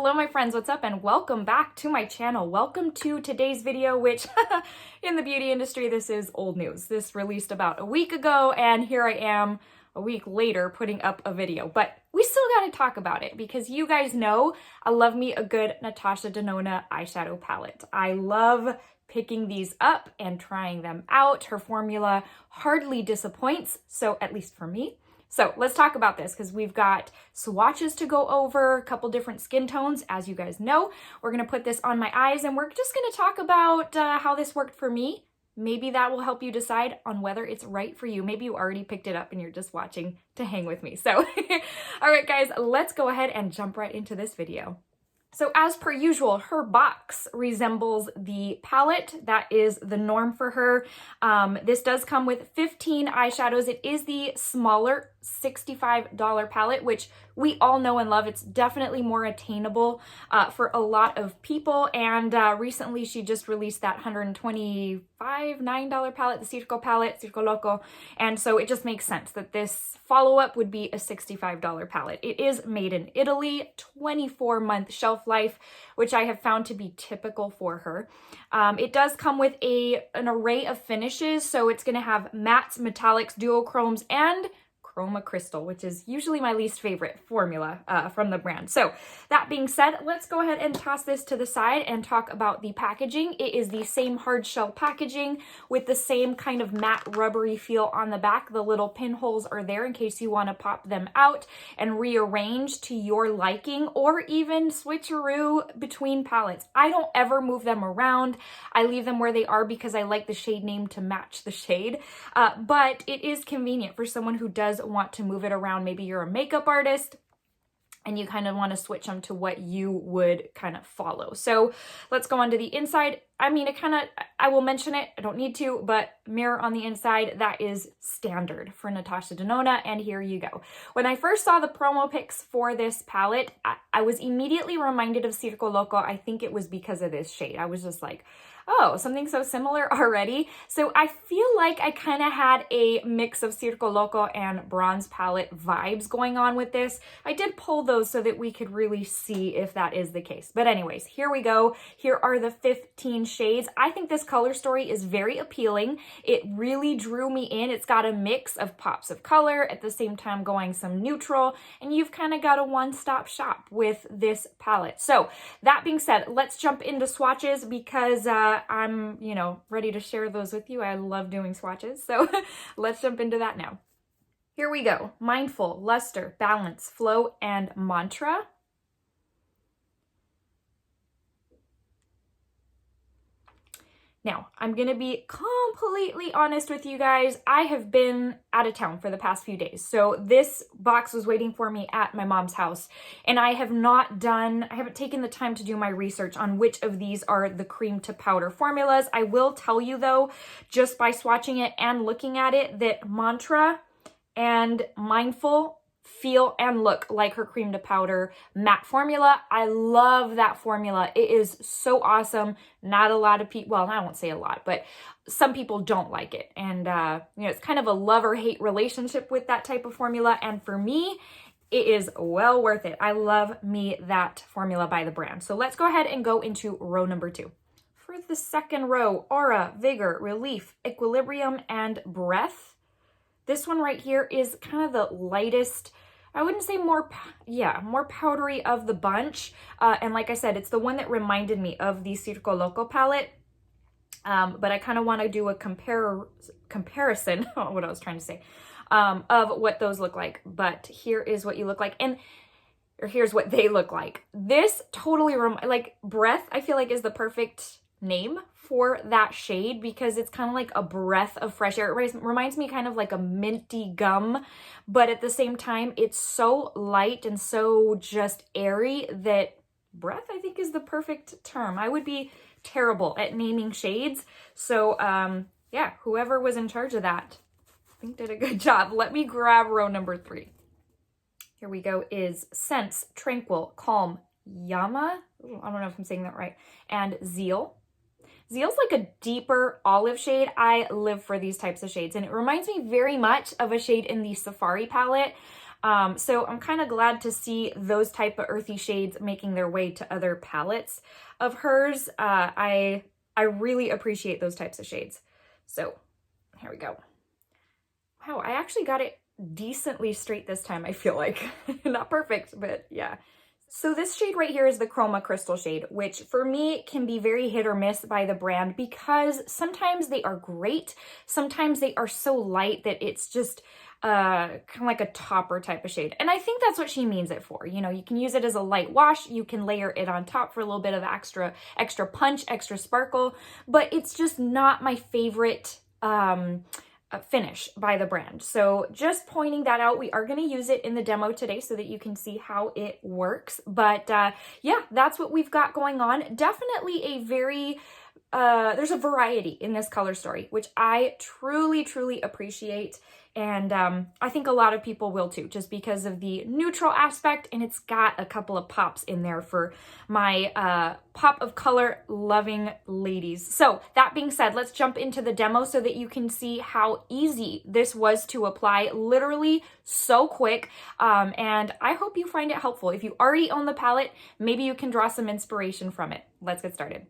Hello my friends, what's up, and welcome back to my channel. Welcome to today's video, which in the beauty industry, this is old news. This released about a week ago, and here I am a week later putting up a video. But we still gotta talk about it because you guys know I love me a good Natasha Denona eyeshadow palette. I love picking these up and trying them out. Her formula hardly disappoints, so at least for me. So let's talk about this because we've got swatches to go over, a couple different skin tones, as you guys know. We're gonna put this on my eyes and we're just gonna talk about how this worked for me. Maybe that will help you decide on whether it's right for you. Maybe you already picked it up and you're just watching to hang with me. So, all right guys, let's go ahead and jump right into this video. So as per usual, her box resembles the palette. That is the norm for her. This does come with 15 eyeshadows. It is the smaller $65 palette, which we all know and love. It's definitely more attainable for a lot of people. And recently she just released that $129 palette, the Circo palette, Circo Loco. And so it just makes sense that this follow-up would be a $65 palette. It is made in Italy, 24-month shelf life, which I have found to be typical for her. It does come with an array of finishes. So it's going to have mattes, metallics, duochromes, and Chroma Crystal, which is usually my least favorite formula from the brand. So that being said, let's go ahead and toss this to the side and talk about the packaging. It is the same hard shell packaging with the same kind of matte rubbery feel on the back. The little pinholes are there in case you want to pop them out and rearrange to your liking or even switcheroo between palettes. I don't ever move them around. I leave them where they are because I like the shade name to match the shade, but it is convenient for someone who does want to move it around. Maybe you're a makeup artist and you kind of want to switch them to what you would kind of follow. So let's go on to the inside. I mean, I will mention it, I don't need to, but mirror on the inside, that is standard for Natasha Denona, and here you go. When I first saw the promo pics for this palette, I was immediately reminded of Circo Loco. I think it was because of this shade. I was just like, oh, something so similar already. So I feel like I kind of had a mix of Circo Loco and Bronze Palette vibes going on with this. I did pull those so that we could really see if that is the case. But anyways, here we go. Here are the 15 shades. I think this color story is very appealing. It really drew me in. It's got a mix of pops of color, at the same time going some neutral, and you've kind of got a one-stop shop with this palette. So that being said, let's jump into swatches because I'm, ready to share those with you. I love doing swatches. So let's jump into that now. Here we go. Mindful, Luster, Balance, Flow, and Mantra. Now, I'm going to be completely honest with you guys. I have been out of town for the past few days. So this box was waiting for me at my mom's house. And I haven't taken the time to do my research on which of these are the cream to powder formulas. I will tell you though, just by swatching it and looking at it, that Mantra and Mindful feel and look like her cream to powder matte formula. I love that formula. It is so awesome. Not a lot of people, well, I won't say a lot, but some people don't like it. And, it's kind of a love or hate relationship with that type of formula. And for me, it is well worth it. I love me that formula by the brand. So let's go ahead and go into row number 2. For the second row, Aura, Vigor, Relief, Equilibrium, and Breath. This one right here is kind of the lightest, I wouldn't say more powdery of the bunch. And like I said, it's the one that reminded me of the Circo Loco palette. But I kind of want to do a comparison, what I was trying to say, of what those look like. But here is what you look like. Or here's what they look like. This totally, Breath, I feel like is the perfect name for that shade because it's kind of like a breath of fresh air. It reminds me kind of like a minty gum, but at the same time, it's so light and so just airy that breath, I think, is the perfect term. I would be terrible at naming shades. So yeah, whoever was in charge of that, I think did a good job. Let me grab row number 3. Here we go is Sense, Tranquil, Calm, Yama. I don't know if I'm saying that right. And Zeal. Zeal's like a deeper olive shade. I live for these types of shades, and it reminds me very much of a shade in the Safari palette. So I'm kind of glad to see those type of earthy shades making their way to other palettes of hers. I really appreciate those types of shades. So here we go. Wow, I actually got it decently straight this time, I feel like. Not perfect, but yeah. So this shade right here is the Chroma Crystal shade, which for me can be very hit or miss by the brand because sometimes they are great. Sometimes they are so light that it's just kind of like a topper type of shade. And I think that's what she means it for. You know, you can use it as a light wash. You can layer it on top for a little bit of extra punch, extra sparkle, but it's just not my favorite finish by the brand. So just pointing that out, we are going to use it in the demo today so that you can see how it works. But yeah, that's what we've got going on. Definitely a very, there's a variety in this color story, which I truly, truly appreciate. And I think a lot of people will too, just because of the neutral aspect, and it's got a couple of pops in there for my pop of color loving ladies. So that being said, let's jump into the demo so that you can see how easy this was to apply. Literally so quick, and I hope you find it helpful. If you already own the palette, maybe you can draw some inspiration from it. Let's get started.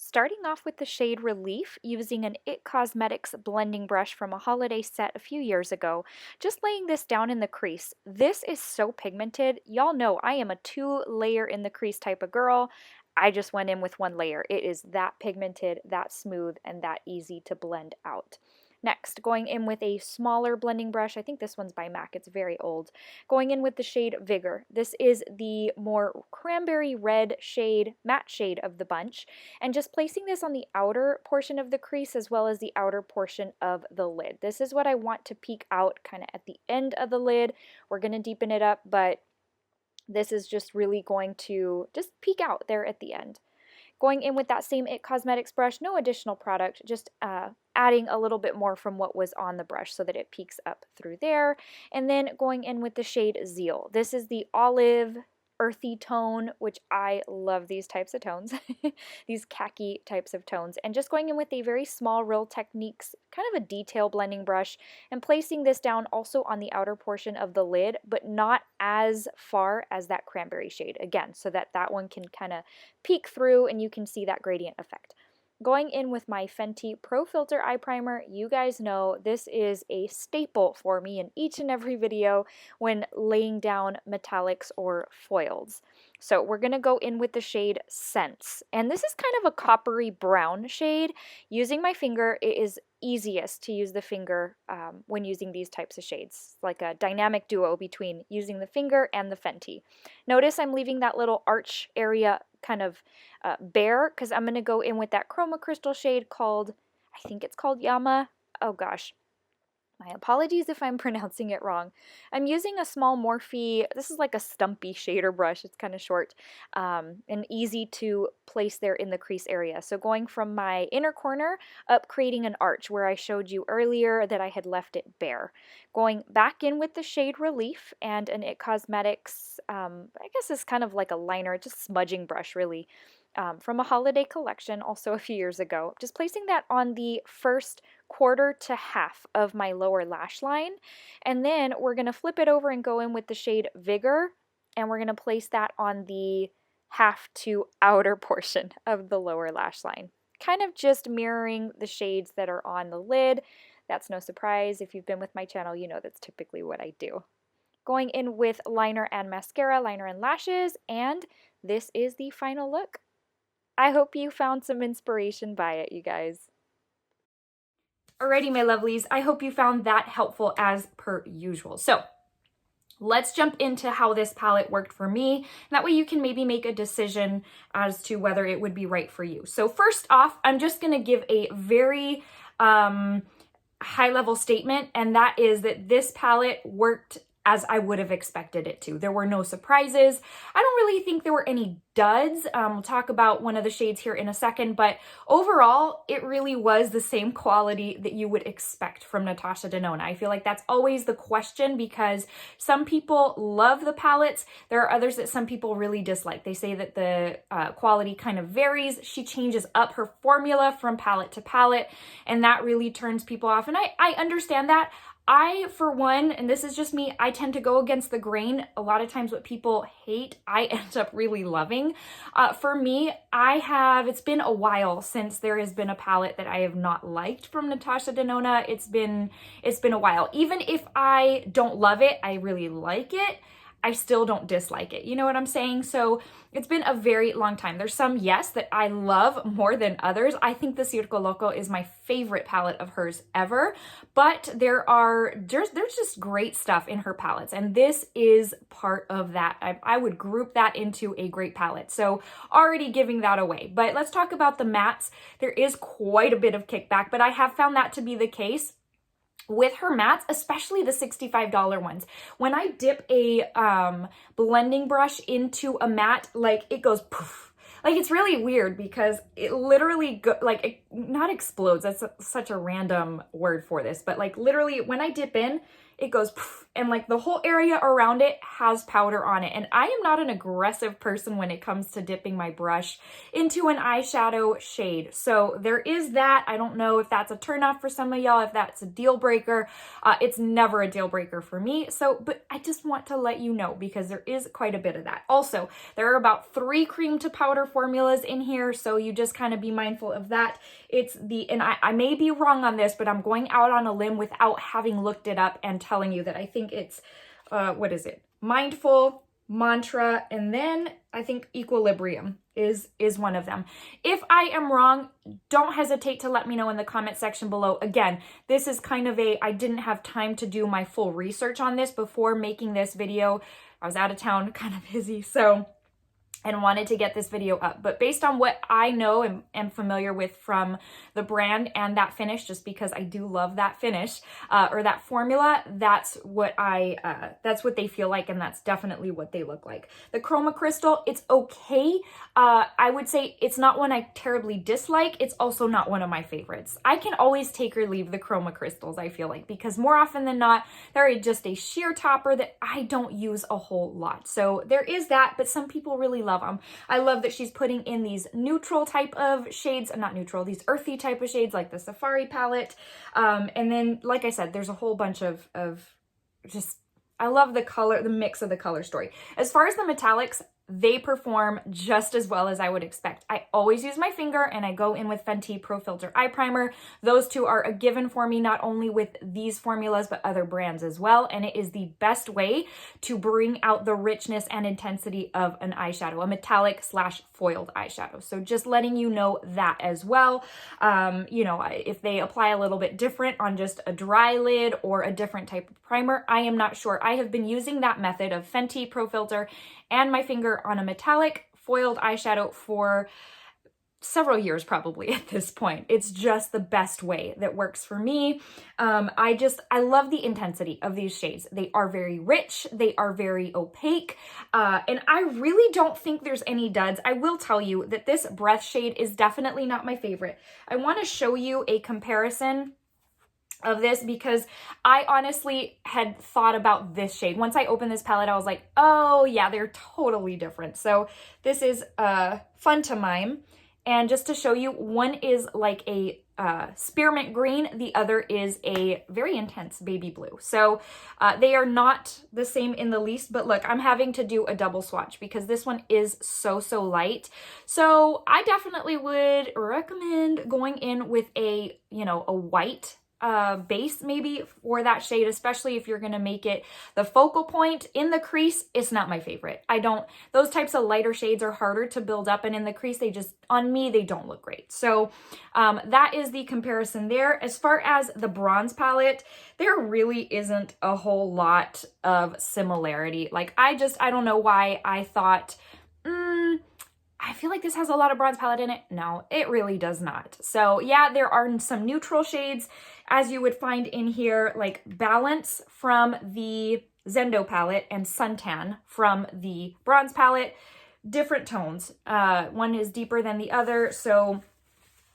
Starting off with the shade Relief, using an IT Cosmetics blending brush from a holiday set a few years ago, just laying this down in the crease. This is so pigmented. Y'all know I am a 2-layer in the crease type of girl. I just went in with 1 layer. It is that pigmented, that smooth, and that easy to blend out. Next, going in with a smaller blending brush. I think this one's by MAC. It's very old. Going in with the shade Vigor. This is the more cranberry red shade, matte shade of the bunch. And just placing this on the outer portion of the crease as well as the outer portion of the lid. This is what I want to peek out kind of at the end of the lid. We're going to deepen it up, but this is just really going to just peek out there at the end. Going in with that same IT Cosmetics brush, no additional product, just adding a little bit more from what was on the brush so that it peeks up through there. And then going in with the shade Zeal. This is the olive earthy tone, which I love these types of tones, these khaki types of tones. And just going in with a very small Real Techniques, kind of a detail blending brush, and placing this down also on the outer portion of the lid, but not as far as that cranberry shade, again, so that that one can kind of peek through and you can see that gradient effect. Going in with my Fenty Pro Filter Eye Primer, you guys know this is a staple for me in each and every video when laying down metallics or foils. So we're going to go in with the shade Sense, and this is kind of a coppery brown shade. Using my finger, it is easiest to use the finger when using these types of shades, like a dynamic duo between using the finger and the Fenty. Notice I'm leaving that little arch area kind of bare because I'm going to go in with that Chroma Crystal shade called, I think it's called Yama. Oh gosh. My apologies if I'm pronouncing it wrong. I'm using a small Morphe, this is like a stumpy shader brush, it's kind of short, and easy to place there in the crease area. So going from my inner corner up, creating an arch where I showed you earlier that I had left it bare. Going back in with the shade Relief and an IT Cosmetics, I guess it's kind of like a liner, just smudging brush really, from a holiday collection also a few years ago. Just placing that on the first quarter to half of my lower lash line, and then we're going to flip it over and go in with the shade Vigor, and we're going to place that on the half to outer portion of the lower lash line, kind of just mirroring the shades that are on the lid. That's no surprise. If you've been with my channel, you know that's typically what I do. Going in with liner and mascara, liner and lashes, and this is the final look. I hope you found some inspiration by it, you guys. Alrighty, my lovelies, I hope you found that helpful as per usual. So let's jump into how this palette worked for me. That way you can maybe make a decision as to whether it would be right for you. So first off, I'm just going to give a very high-level statement, and that is that this palette worked as I would have expected it to. There were no surprises. I don't really think there were any duds. We'll talk about one of the shades here in a second, but overall, it really was the same quality that you would expect from Natasha Denona. I feel like that's always the question because some people love the palettes. There are others that some people really dislike. They say that the quality kind of varies. She changes up her formula from palette to palette, and that really turns people off. And I understand that. I, for one, and this is just me, I tend to go against the grain. A lot of times what people hate, I end up really loving. For me, it's been a while since there has been a palette that I have not liked from Natasha Denona. It's been a while. Even if I don't love it, I really like it, I still don't dislike it. You know what I'm saying? So it's been a very long time. There's some, yes, that I love more than others. I think the Circo Loco is my favorite palette of hers ever, but there's just great stuff in her palettes, and this is part of that. I would group that into a great palette. So already giving that away. But let's talk about the mattes. There is quite a bit of kickback, but I have found that to be the case with her mattes, especially the $65 ones. When I dip a blending brush into a matte, like it goes poof. Like it's really weird because it literally not explodes. That's such a random word for this, but like literally when I dip in, it goes poof, and like the whole area around it has powder on it. And I am not an aggressive person when it comes to dipping my brush into an eyeshadow shade. So there is that. I don't know if that's a turnoff for some of y'all, if that's a deal breaker. It's never a deal breaker for me. So, but I just want to let you know because there is quite a bit of that. Also, there are about 3 cream to powder formulas in here. So you just kind of be mindful of that. And I may be wrong on this, but I'm going out on a limb without having looked it up and telling you that I think it's, what is it? Mindful, Mantra, and then I think Equilibrium is one of them. If I am wrong, don't hesitate to let me know in the comment section below. Again, this is kind of I didn't have time to do my full research on this before making this video. I was out of town, kind of busy, and wanted to get this video up. But based on what I know and am familiar with from the brand and that finish, just because I do love that finish or that formula, that's what they feel like, and that's definitely what they look like. The Chroma Crystal, it's okay. I would say it's not one I terribly dislike. It's also not one of my favorites. I can always take or leave the Chroma Crystals, I feel like, because more often than not, they're just a sheer topper that I don't use a whole lot. So there is that, but some people really love them. I love that she's putting in these neutral type of shades, not neutral, these earthy type of shades like the Safari palette. And then, like I said, there's a whole bunch of just, I love the color, the mix of the color story. As far as the metallics, they perform just as well as I would expect. I always use my finger and I go in with Fenty Pro Filter Eye Primer. Those two are a given for me, not only with these formulas, but other brands as well. And it is the best way to bring out the richness and intensity of an eyeshadow, a metallic / foiled eyeshadow. So just letting you know that as well. You know, if they apply a little bit different on just a dry lid or a different type of primer, I am not sure. I have been using that method of Fenty Pro Filter and my finger on a metallic foiled eyeshadow for several years probably at this point. It's just the best way that works for me. I love the intensity of these shades. They are very rich. They are very opaque. And I really don't think there's any duds. I will tell you that this Breath shade is definitely not my favorite. I want to show you a comparison of this because I honestly had thought about this shade. Once I opened this palette, I was like, oh yeah, they're totally different. So this is Fun to Mime. And just to show you, one is like a spearmint green, the other is a very intense baby blue. So they are not the same in the least, but look, I'm having to do a double swatch because this one is so light. So I definitely would recommend going in with a white base maybe for that shade, especially if you're going to make it the focal point. In the crease, it's not my favorite. Those types of lighter shades are harder to build up, and in the crease, on me, they don't look great. So that is the comparison there. As far as the bronze palette, there really isn't a whole lot of similarity. Like I don't know why I thought, I feel like this has a lot of bronze palette in it. No, it really does not. So yeah, there are some neutral shades as you would find in here, like Balance from the Zendo palette and Suntan from the bronze palette. Different tones. One is deeper than the other, so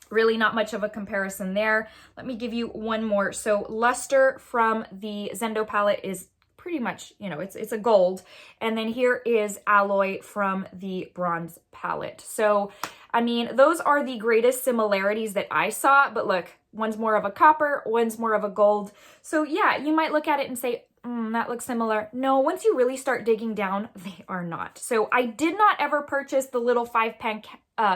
really not much of a comparison there. Let me give you one more. So Luster from the Zendo palette is pretty much, it's a gold. And then here is Alloy from the bronze palette. So I mean, those are the greatest similarities that I saw, but look, one's more of a copper, one's more of a gold. So yeah, you might look at it and say, that looks similar. No, once you really start digging down, they are not. So I did not ever purchase the little 5-pan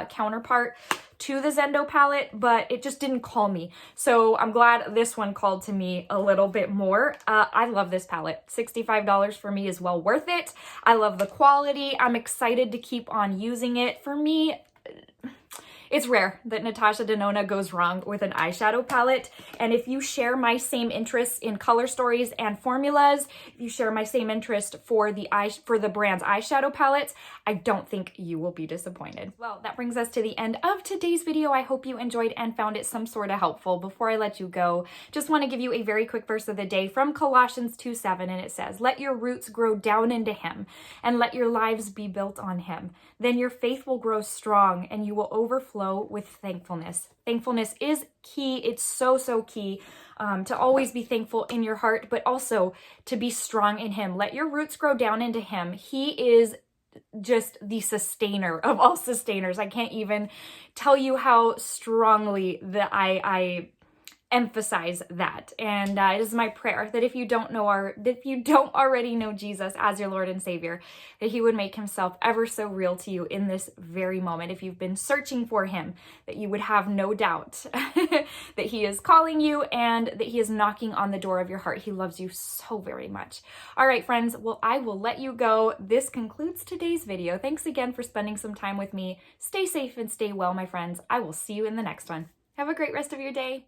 counterpart to the Zendo palette, but it just didn't call me. So I'm glad this one called to me a little bit more. I love this palette. $65 for me is well worth it. I love the quality. I'm excited to keep on using it. For me, it's rare that Natasha Denona goes wrong with an eyeshadow palette. And if you share my same interests in color stories and formulas, if you share my same interest for the brand's eyeshadow palettes, I don't think you will be disappointed. Well, that brings us to the end of today's video. I hope you enjoyed and found it some sort of helpful. Before I let you go, just want to give you a very quick verse of the day from Colossians 2:7, and it says, "Let your roots grow down into him, and let your lives be built on him. Then your faith will grow strong, and you will overflow with thankfulness." Thankfulness is key. It's so, so key to always be thankful in your heart, but also to be strong in him. Let your roots grow down into him. He is just the sustainer of all sustainers. I can't even tell you how strongly that I emphasize that. And it is my prayer that if you don't already know Jesus as your Lord and Savior, that he would make himself ever so real to you in this very moment. If you've been searching for him, that you would have no doubt that he is calling you and that he is knocking on the door of your heart. He loves you so very much. All right, friends, well, I will let you go. This concludes today's video. Thanks again for spending some time with me. Stay safe and stay well, my friends. I will see you in the next one. Have a great rest of your day.